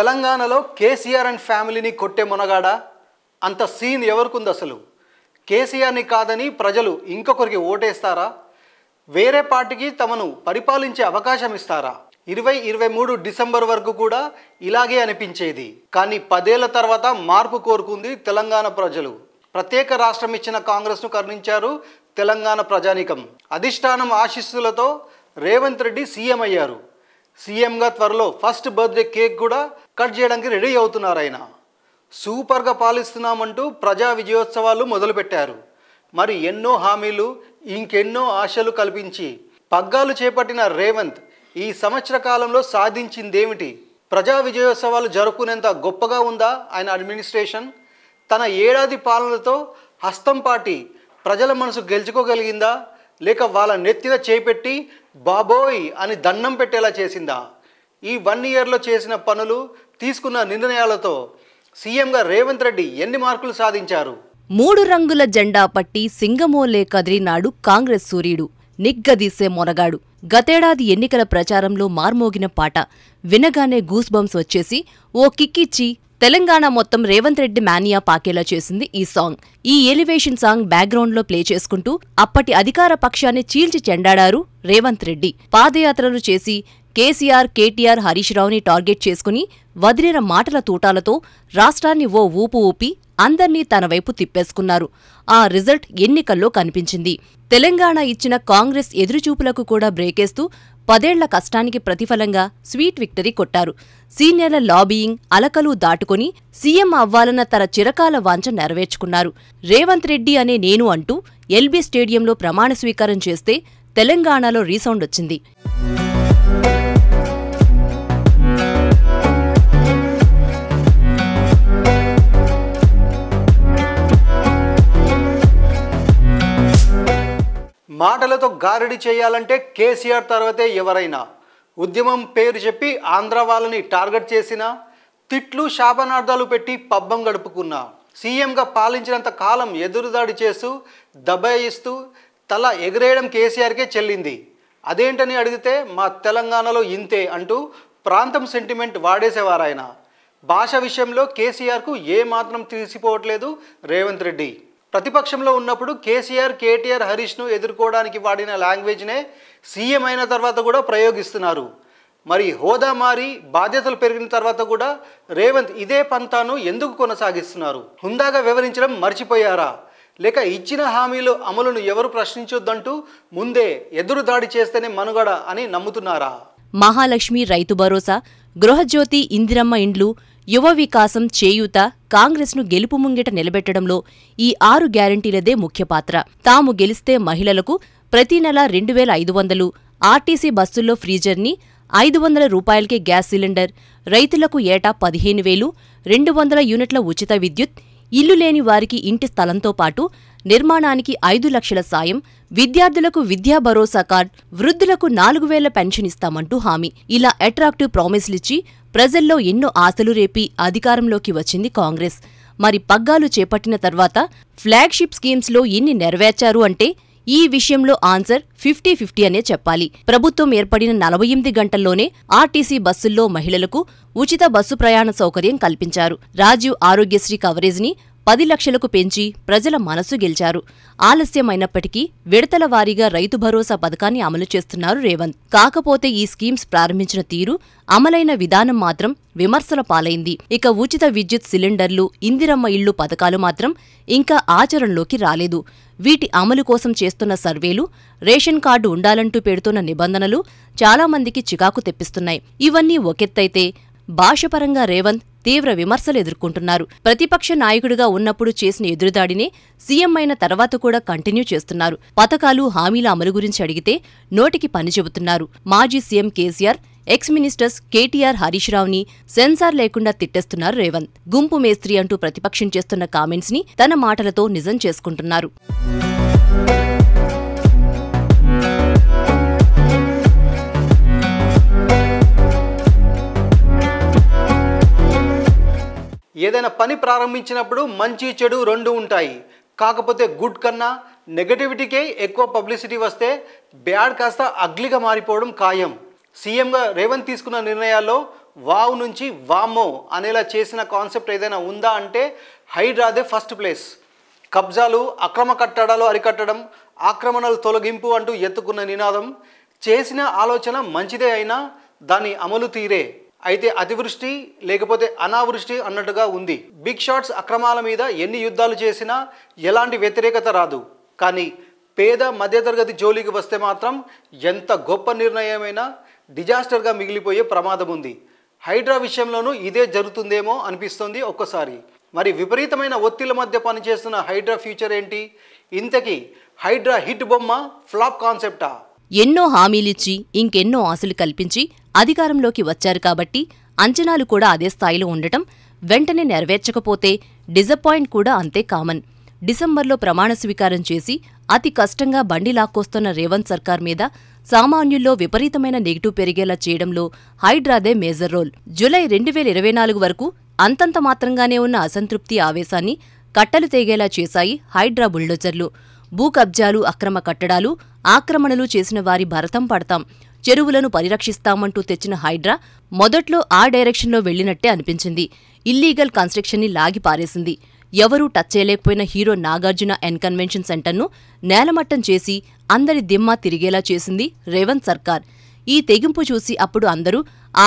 తెలంగాణలో కేసీఆర్ అండ్ ఫ్యామిలీని కొట్టే మొనగాడ అంత సీన్ ఎవరికుంది అసలు? కేసీఆర్ని కాదని ప్రజలు ఇంకొకరికి ఓటేస్తారా? వేరే పార్టీకి తమను పరిపాలించే అవకాశం ఇస్తారా? 2023 డిసెంబర్ వరకు కూడా ఇలాగే అనిపించేది. కానీ 10 ఏళ్ల తర్వాత మార్పు కోరుకుంది తెలంగాణ ప్రజలు. ప్రత్యేక రాష్ట్రం ఇచ్చిన కాంగ్రెస్ను కరుణించారు తెలంగాణ ప్రజానీకం. అధిష్టానం ఆశీస్సులతో రేవంత్ రెడ్డి సీఎం అయ్యారు. సీఎంగా త్వరలో ఫస్ట్ బర్త్డే కేక్ కూడా కట్ చేయడానికి రెడీ అవుతున్నారు. ఆయన సూపర్గా పాలిస్తున్నామంటూ ప్రజా విజయోత్సవాలు మొదలుపెట్టారు. మరి ఎన్నో హామీలు ఇంకెన్నో ఆశలు కల్పించి పగ్గాలు చేపట్టిన రేవంత్ ఈ సంవత్సర కాలంలో సాధించిందేమిటి? ప్రజా విజయోత్సవాలు జరుపుకునేంత గొప్పగా ఉందా ఆయన అడ్మినిస్ట్రేషన్? తన ఏడాది పాలనతో హస్తం పాటి ప్రజల మనసు గెలుచుకోగలిగిందా? లేక వాళ్ళ నెత్తిన చేపెట్టి బాబోయ్ అని దండం పెట్టేలా చేసిందా? ఈ 1 ఇయర్లో చేసిన పనులు, తీసుకున్న నిర్ణయాలతో సీఎంగా రేవంత్ రెడ్డి ఎన్ని మార్కులు సాధించారు? 3 రంగుల జెండా పట్టి సింగమోలే కదిలినాడు కాంగ్రెస్ సూర్యుడు, నిగ్గదీసే మొనగాడు. గతేడాది ఎన్నికల ప్రచారంలో మార్మోగిన పాట వినగానే గూస్ బంప్స్ వచ్చేసి ఓ కిక్కిచ్చి తెలంగాణ మొత్తం రేవంత్ రెడ్డి మానియా పాకేలా చేసింది ఈ సాంగ్. ఈ ఎలివేషన్ సాంగ్ బ్యాక్గ్రౌండ్లో ప్లే చేసుకుంటూ అప్పటి అధికార పక్షాన్ని చీల్చి చెండాడారు రేవంత్ రెడ్డి. పాదయాత్రలు చేసి కేసీఆర్, కేటీఆర్, హరీష్ రావుని టార్గెట్ చేసుకుని వదిలిన మాటల తూటాలతో రాష్ట్రాన్ని ఓ ఊపు ఊపి అందర్నీ తన వైపు తిప్పేసుకున్నారు. ఆ రిజల్ట్ ఎన్నికల్లో కనిపించింది. తెలంగాణ ఇచ్చిన కాంగ్రెస్ ఎదురుచూపులకు కూడా బ్రేకేస్తూ 10 ఏళ్ల కష్టానికి ప్రతిఫలంగా స్వీట్ విక్టరీ కొట్టారు. సీనియర్ల లాబీయింగ్ అలకలు దాటుకుని సీఎం అవ్వాలన్న తన చిరకాల వాంఛ నెరవేర్చుకున్నారు. రేవంత్ రెడ్డి అనే నేను అంటూ ఎల్బీ స్టేడియంలో ప్రమాణ స్వీకారం చేస్తే తెలంగాణలో రీసౌండ్ వచ్చింది. మాటలతో గారడి చేయాలంటే కేసీఆర్ తర్వాతే ఎవరైనా. ఉద్యమం పేరు చెప్పి ఆంధ్ర వాళ్ళని టార్గెట్ చేసినా, తిట్లు శాపనార్థాలు పెట్టి పబ్బం గడుపుకున్నా, సీఎంగా పాలించినంత కాలం ఎదురుదాడి చేస్తూ దబాయిస్తూ తల ఎగరేయడం కేసీఆర్కే చెల్లింది. అదేంటని అడిగితే మా తెలంగాణలో ఇంతే అంటూ ప్రాంతం సెంటిమెంట్ వాడేసేవారాయన. భాష విషయంలో కేసీఆర్కు ఏమాత్రం తీసిపోవట్లేదు రేవంత్ రెడ్డి. ప్రతిపక్షంలో ఉన్నప్పుడు కేసీఆర్, కేటీఆర్, హరీష్ను ఎదుర్కోవడానికి వాడిన లాంగ్వేజ్నే సీఎం అయిన తర్వాత కూడా ప్రయోగిస్తున్నారు. మరి హోదా మారి బాధ్యతలు పెరిగిన తర్వాత కూడా రేవంత్ ఇదే పంతాను ఎందుకు కొనసాగిస్తున్నారు? హుందాగా వివరించడం మర్చిపోయారా? లేక ఇచ్చిన హామీలు అమలును ఎవరు ప్రశ్నించొద్దంటూ ముందే ఎదురు దాడి చేస్తేనే మనుగడ అని నమ్ముతున్నారా? మహాలక్ష్మి, రైతు భరోసా, గృహజ్యోతి, ఇందిరమ్మ ఇండ్లు, యువ వికాసం, చేయూత కాంగ్రెస్ను గెలుపు ముంగిట నిలబెట్టడంలో ఈ 6 గ్యారంటీలదే ముఖ్య పాత్ర. తాము గెలిస్తే మహిళలకు ప్రతి నెల 2500, ఆర్టీసీ బస్సుల్లో ఫ్రీ జర్నీ, 500 రూపాయలకే గ్యాస్ సిలిండర్, రైతులకు ఏటా 15,000, 200 యూనిట్ల ఉచిత విద్యుత్, ఇల్లు లేని వారికి ఇంటి స్థలంతో పాటు నిర్మాణానికి 5 లక్షల సాయం, విద్యార్థులకు విద్యా భరోసా కార్డ్, వృద్ధులకు 4,000 పెన్షన్ ఇస్తామంటూ హామీ. ఇలా అట్రాక్టివ్ ప్రామిస్లిచ్చి ప్రజల్లో ఎన్నో ఆశలు రేపి అధికారంలోకి వచ్చింది కాంగ్రెస్. మరి పగ్గాలు చేపట్టిన తర్వాత ఫ్లాగ్షిప్ స్కీమ్స్లో ఎన్ని నెరవేర్చారు అంటే ఈ విషయంలో ఆన్సర్ 50-50 అనే చెప్పాలి. ప్రభుత్వం ఏర్పడిన 48 గంటల్లోనే ఆర్టీసీ బస్సుల్లో మహిళలకు ఉచిత బస్సు ప్రయాణ సౌకర్యం కల్పించారు. రాజీవ్ ఆరోగ్యశ్రీ కవరేజ్ని 10 లక్షలకు పెంచి ప్రజల మనసు గెలిచారు. ఆలస్యమైనప్పటికీ విడతల వారీగా రైతు భరోసా పథకాన్ని అమలు చేస్తున్నారు రేవంత్. కాకపోతే ఈ స్కీమ్స్ ప్రారంభించిన తీరు, అమలైన విధానం మాత్రం విమర్శల పాలైంది. ఇక ఉచిత విద్యుత్ సిలిండర్లు, ఇందిరమ్మ ఇళ్లు పథకాలు మాత్రం ఇంకా ఆచరణలోకి రాలేదు. వీటి అమలు కోసం చేస్తున్న సర్వేలు, రేషన్ కార్డు ఉండాలంటూ పెడుతున్న నిబంధనలు చాలామందికి చికాకు తెప్పిస్తున్నాయి. ఇవన్నీ ఒకెత్తైతే భాషపరంగా రేవంత్ తీవ్ర విమర్శలు ఎదుర్కొంటున్నారు. ప్రతిపక్ష నాయకుడిగా ఉన్నప్పుడు చేసిన ఎదురుదాడినే సీఎం అయిన తర్వాత కూడా కంటిన్యూ చేస్తున్నారు. పథకాలు, హామీల అమలు గురించి అడిగితే నోటికి పని చెబుతున్నారు. మాజీ CM KCR, ex ministers KTR, Harish రావుని సెన్సార్ లేకుండా తిట్టేస్తున్నారు రేవంత్. గుంపు మేస్త్రి అంటూ ప్రతిపక్షం చేస్తున్న కామెంట్స్ ని తన మాటలతో నిజం చేసుకుంటున్నారు. ఏదైనా పని ప్రారంభించినప్పుడు మంచి చెడు 2 ఉంటాయి. కాకపోతే గుడ్ కన్నా నెగటివిటీకే ఎక్కువ పబ్లిసిటీ వస్తే బ్యాడ్ కాస్త అగ్లీగా మారిపోవడం ఖాయం. సీఎంగా రేవంత్ తీసుకున్న నిర్ణయాల్లో వావ్ నుంచి వామ్మో అనేలా చేసిన కాన్సెప్ట్ ఏదైనా ఉందా అంటే హైడ్రాదే ఫస్ట్ ప్లేస్. కబ్జాలు, అక్రమ కట్టడాలు అరికట్టడం, ఆక్రమణలు తొలగింపు అంటూ ఎత్తుకున్న నినాదం. చేసిన ఆలోచన మంచిదే అయినా దాని అమలు తీరే అయితే అతివృష్టి లేకపోతే అనావృష్టి అన్నట్టుగా ఉంది. బిగ్ షాట్స్ అక్రమాల మీద ఎన్ని యుద్ధాలు చేసినా ఎలాంటి వ్యతిరేకత రాదు. కానీ పేద మధ్యతరగతి జోలికి వస్తే మాత్రం ఎంత గొప్ప నిర్ణయమైనా డిజాస్టర్గా మిగిలిపోయే ప్రమాదం ఉంది. హైడ్రా విషయంలోనూ ఇదే జరుగుతుందేమో అనిపిస్తుంది ఒక్కసారి. మరి విపరీతమైన ఒత్తిళ్ల మధ్య పనిచేస్తున్న హైడ్రా ఫ్యూచర్ ఏంటి? ఇంతకీ హైడ్రా హిట్ బొమ్మ, ఫ్లాప్ కాన్సెప్టా? ఎన్నో హామీలిచ్చి ఇంకెన్నో ఆశలు కల్పించి అధికారంలోకి వచ్చారు కాబట్టి అంచనాలు కూడా అదే స్థాయిలో ఉండటం, వెంటనే నెరవేర్చకపోతే డిసప్పాయింట్ కూడా అంతే కామన్. డిసెంబర్లో ప్రమాణ స్వీకారం చేసి అతి కష్టంగా బండి లాక్కొస్తున్న రేవంత్ సర్కార్ మీద సామాన్యుల్లో విపరీతమైన నెగిటివ్ పెరిగేలా చేయడంలో హైడ్రాదే మేజర్ రోల్. జూలై 2024 వరకు అంతంత మాత్రంగానే ఉన్న అసంతృప్తి, ఆవేశాన్ని కట్టలు తెగేలా చేశాయి హైడ్రా బుల్డోజర్లు. భూ కబ్జాలు, అక్రమ కట్టడాలు, ఆక్రమణలు చేసిన వారి భరతం పడతాం, చెరువులను పరిరక్షిస్తామంటూ తెచ్చిన హైడ్రా మొదట్లో ఆ డైరెక్షన్లో వెళ్లినట్టే అనిపించింది. ఇల్లీగల్ కన్స్ట్రక్షన్ని లాగి పారేసింది. ఎవరూ టచ్ చేయలేకపోయిన హీరో నాగార్జున కన్వెన్షన్ సెంటర్ను నేలమట్టం చేసి అందరి దిమ్మా తిరిగేలా చేసింది రేవంత్ సర్కార్. ఈ తెగింపు చూసి అప్పుడు అందరూ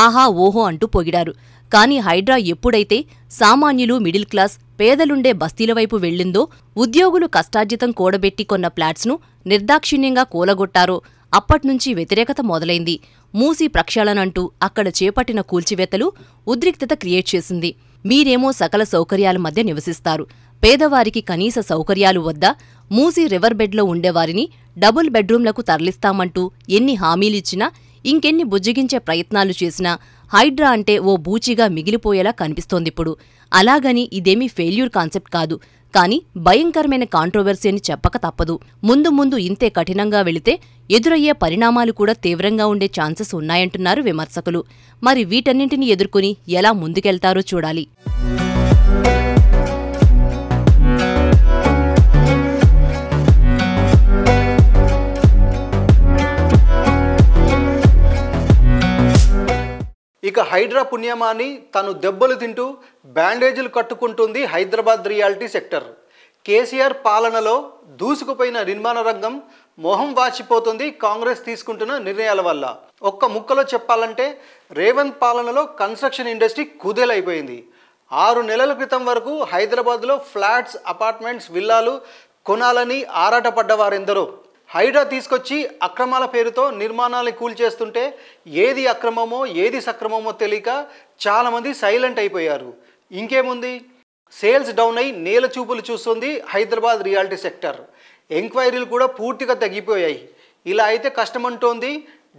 ఆహా ఓహో అంటూ పొగిడారు. కానీ హైడ్రా ఎప్పుడైతే సామాన్యులు, మిడిల్ క్లాస్, పేదలుండే బస్తీల వైపు వెళ్లిందో, ఉద్యోగులు కష్టార్జితం కూడబెట్టి కొన్న ఫ్లాట్స్ను నిర్దాక్షిణ్యంగా కూలగొట్టారో అప్పట్నుంచి వ్యతిరేకత మొదలైంది. మూసీ ప్రక్షాళనంటూ అక్కడ చేపట్టిన కూల్చివేతలు ఉద్రిక్తత క్రియేట్ చేసింది. మీరేమో సకల సౌకర్యాల మధ్య నివసిస్తారు, పేదవారికి కనీస సౌకర్యాలు వద్ద మూసీ రివర్ బెడ్లో ఉండేవారిని డబుల్ బెడ్రూంలకు తరలిస్తామంటూ ఎన్ని హామీలిచ్చినా, ఇంకెన్ని బుజ్జగించే ప్రయత్నాలు చేసినా హైడ్రా అంటే ఓ బూచిగా మిగిలిపోయేలా కనిపిస్తోందిప్పుడు. అలాగని ఇదేమీ ఫెయిల్యూర్ కాన్సెప్ట్ కాదు, కానీ భయంకరమైన కాంట్రోవర్సీ అని చెప్పక తప్పదు. ముందు ముందు ఇంతే కఠినంగా వెళితే ఎదురయ్యే పరిణామాలు కూడా తీవ్రంగా ఉండే ఛాన్సెస్ ఉన్నాయంటున్నారు విమర్శకులు. మరి వీటన్నింటినీ ఎదుర్కొని ఎలా ముందుకెళ్తారో చూడాలి. ఇక హైడ్రా పుణ్యమాని తను దెబ్బలు తింటూ బ్యాండేజీలు కట్టుకుంటుంది హైదరాబాద్ రియాలిటీ సెక్టర్. కేసీఆర్ పాలనలో దూసుకుపోయిన నిర్మాణ రంగం మొహం వాచిపోతుంది కాంగ్రెస్ తీసుకుంటున్న నిర్ణయాల వల్ల. ఒక్క ముక్కలో చెప్పాలంటే రేవంత్ పాలనలో కన్స్ట్రక్షన్ ఇండస్ట్రీ కుదేలైపోయింది. 6 నెలల క్రితం వరకు హైదరాబాద్లో ఫ్లాట్స్, అపార్ట్మెంట్స్, విల్లాలు కొనాలని ఆరాటపడ్డవారెందరో హైడ్రా తీసుకొచ్చి అక్రమాల పేరుతో నిర్మాణాలను కూల్చేస్తుంటే ఏది అక్రమమో ఏది సక్రమమో తెలియక చాలామంది సైలెంట్ అయిపోయారు. ఇంకేముంది, సేల్స్ డౌన్ అయి నేల చూపులు చూస్తుంది హైదరాబాద్ రియాలిటీ సెక్టర్. ఎంక్వైరీలు కూడా పూర్తిగా తగ్గిపోయాయి. ఇలా అయితే కష్టమంటోంది.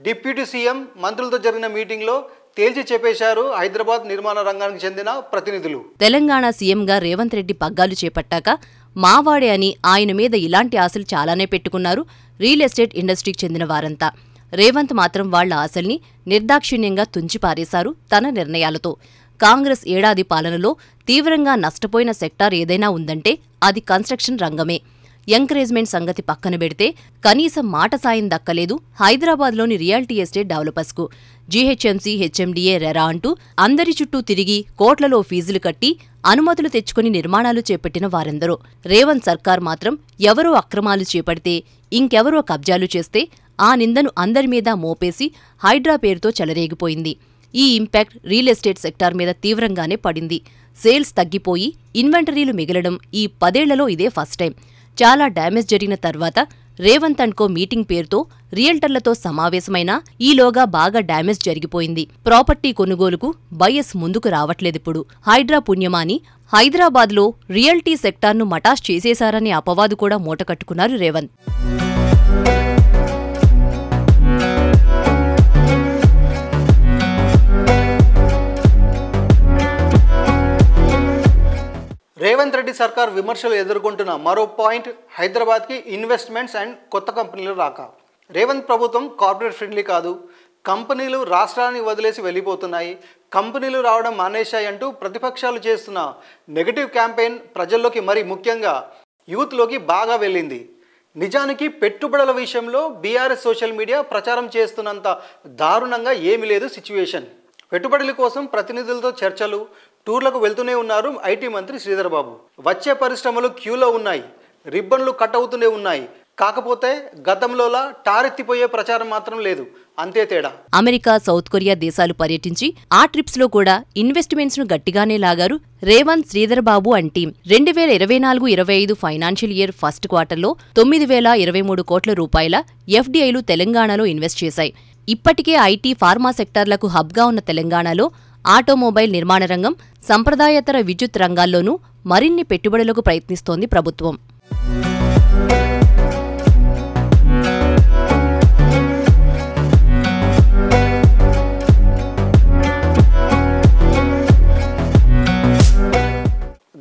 డిప్యూటీ సీఎం మంత్రులతో జరిగిన మీటింగ్లో తేల్చి చెప్పేశారు హైదరాబాద్ నిర్మాణ రంగానికి చెందిన ప్రతినిధులు. తెలంగాణ సీఎంగా రేవంత్ రెడ్డి పగ్గాలు చేపట్టాక మావాడే అని ఆయన మీద ఇలాంటి ఆశలు చాలానే పెట్టుకున్నారు రియల్ ఎస్టేట్ ఇండస్ట్రీకి చెందిన వారంతా. రేవంత్ మాత్రం వాళ్ల ఆశల్ని నిర్దాక్షిణ్యంగా తుంచిపారేశారు తన నిర్ణయాలతో. కాంగ్రెస్ ఏడాది పాలనలో తీవ్రంగా నష్టపోయిన సెక్టార్ ఏదైనా ఉందంటే అది కన్స్ట్రక్షన్ రంగమే. ఎంకరేజ్మెంట్ సంగతి పక్కన పెడితే కనీసం మాట సాయం దక్కలేదు హైదరాబాద్లోని రియాలిటీ ఎస్టేట్ డెవలపర్స్కు. జీహెచ్ఎంసీ, హెచ్ఎండిఏ, రెరా అంటూ అందరి చుట్టూ తిరిగి కోట్లలో ఫీజులు కట్టి అనుమతులు తెచ్చుకుని నిర్మాణాలు చేపట్టిన వారెందరో. రేవంత్ సర్కార్ మాత్రం ఎవరో అక్రమాలు చేపడితే, ఇంకెవరో కబ్జాలు చేస్తే ఆ నిందను అందరి మీద మోపేసి హైడ్రా పేరుతో చెలరేగిపోయింది. ఈ ఇంపాక్ట్ రియల్ ఎస్టేట్ సెక్టార్ మీద తీవ్రంగానే పడింది. సేల్స్ తగ్గిపోయి ఇన్వెంటరీలు మిగలడం ఈ 10 ఏళ్లలో ఇదే ఫస్ట్ టైం. చాలా డ్యామేజ్ జరిగిన తర్వాత రేవంత్ అండ్ కో మీటింగ్ పేరుతో రియల్టర్లతో సమావేశమైనా ఈలోగా బాగా డ్యామేజ్ జరిగిపోయింది. ప్రాపర్టీ కొనుగోలుకు బయస్ ముందుకు రావట్లేదిప్పుడు. హైడ్రా పుణ్యమాని హైదరాబాద్లో రియల్టీ సెక్టార్ను మటాష్ చేసేశారనే అపవాదు కూడా మూటకట్టుకున్నారు రేవంత్. రేవంత్ రెడ్డి సర్కార్ విమర్శలు ఎదుర్కొంటున్న మరో పాయింట్ హైదరాబాద్కి ఇన్వెస్ట్మెంట్స్ అండ్ కొత్త కంపెనీలు రాక. రేవంత్ ప్రభుత్వం కార్పొరేట్ ఫ్రెండ్లీ కాదు, కంపెనీలు రాష్ట్రాన్ని వదిలేసి వెళ్ళిపోతున్నాయి, కంపెనీలు రావడం మానేశాయి అంటూ ప్రతిపక్షాలు చేస్తున్న నెగటివ్ క్యాంపెయిన్ ప్రజల్లోకి, మరి ముఖ్యంగా యూత్లోకి బాగా వెళ్ళింది. నిజానికి పెట్టుబడుల విషయంలో బీఆర్ఎస్ సోషల్ మీడియా ప్రచారం చేస్తున్నంత దారుణంగా ఏమీ లేదు సిచ్యువేషన్. పెట్టుబడుల కోసం ప్రతినిధులతో చర్చలు, టూర్లకు వెళ్తూనే ఉన్నారు ఐటీ మంత్రి శ్రీధర్ బాబు. వచ్చే పరిశ్రమలు క్యూలో ఉన్నాయి, రిబ్బన్లు కట్ అవుతూనే ఉన్నాయి. కాకపోతే గతంలోలా టారెత్తిపోయే ప్రచారం మాత్రం లేదు, అంతే తేడా. అమెరికా, సౌత్ కొరియా దేశాలు పర్యటించి ఆ ట్రిప్స్ లో కూడా ఇన్వెస్ట్మెంట్స్ ను గట్టిగానే లాగారు Revanth, Sridhar Babu and team. 2024-25 financial year first క్వార్టర్లో 9,023 కోట్ల రూపాయల ఎఫ్డీఐలు తెలంగాణలో ఇన్వెస్ట్ చేశాయి. ఇప్పటికే ఐటీ, ఫార్మా సెక్టార్లకు హబ్గా ఉన్న తెలంగాణలో ఆటోమొబైల్ నిర్మాణ రంగం, సంప్రదాయేతర విద్యుత్ రంగాల్లోనూ మరిన్ని పెట్టుబడులకు ప్రయత్నిస్తోంది ప్రభుత్వం.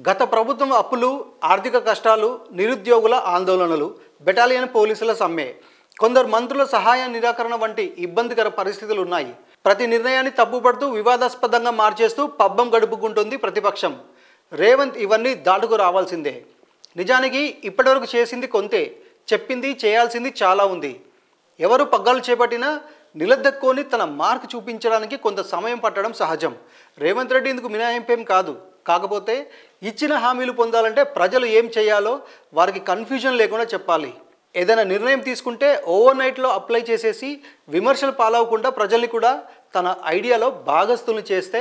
గత ప్రభుత్వం అప్పులు, ఆర్థిక కష్టాలు, నిరుద్యోగుల ఆందోళనలు, బెటాలియన్ పోలీసుల సమ్మె, కొందరు మంత్రుల సహాయ నిరాకరణ వంటి ఇబ్బందికర పరిస్థితులు ఉన్నాయి. ప్రతి నిర్ణయాన్ని తప్పుపడుతూ వివాదాస్పదంగా మార్చేస్తూ పబ్బం గడుపుకుంటుంది ప్రతిపక్షం. రేవంత్ ఇవన్నీ దాటుకు రావాల్సిందే. నిజానికి ఇప్పటివరకు చేసింది కొంతే, చెప్పింది చేయాల్సింది చాలా ఉంది. ఎవరు పగ్గాలు చేపట్టినా నిలదొక్కుని తన మార్క్ చూపించడానికి కొంత సమయం పట్టడం సహజం. రేవంత్ రెడ్డి ఇందుకు మినహాయింపేం కాదు. కాకపోతే ఇచ్చిన హామీలు పొందాలంటే ప్రజలు ఏం చేయాలో వారికి కన్ఫ్యూజన్ లేకుండా చెప్పాలి. ఏదైనా నిర్ణయం తీసుకుంటే ఓవర్ నైట్లో అప్లై చేసేసి విమర్శలు పాలవకుండా ప్రజల్ని కూడా తన ఐడియాలో భాగస్థులను చేస్తే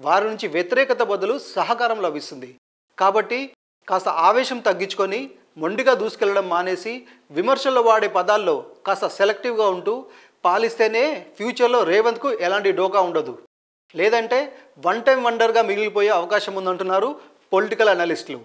వారి నుంచి వ్యతిరేకత బదులు సహకారం లభిస్తుంది. కాబట్టి కాస్త ఆవేశం తగ్గించుకొని మొండిగా దూసుకెళ్లడం మానేసి విమర్శల్లో వాడే పదాల్లో కాస్త సెలెక్టివ్గా ఉంటూ పాలిస్తేనే ఫ్యూచర్లో రేవంత్కు ఎలాంటి డోకా ఉండదు. లేదంటే వన్ టైం వండర్గా మిగిలిపోయే అవకాశం ఉందంటున్నారు పొలిటికల్ అనలిస్టులు.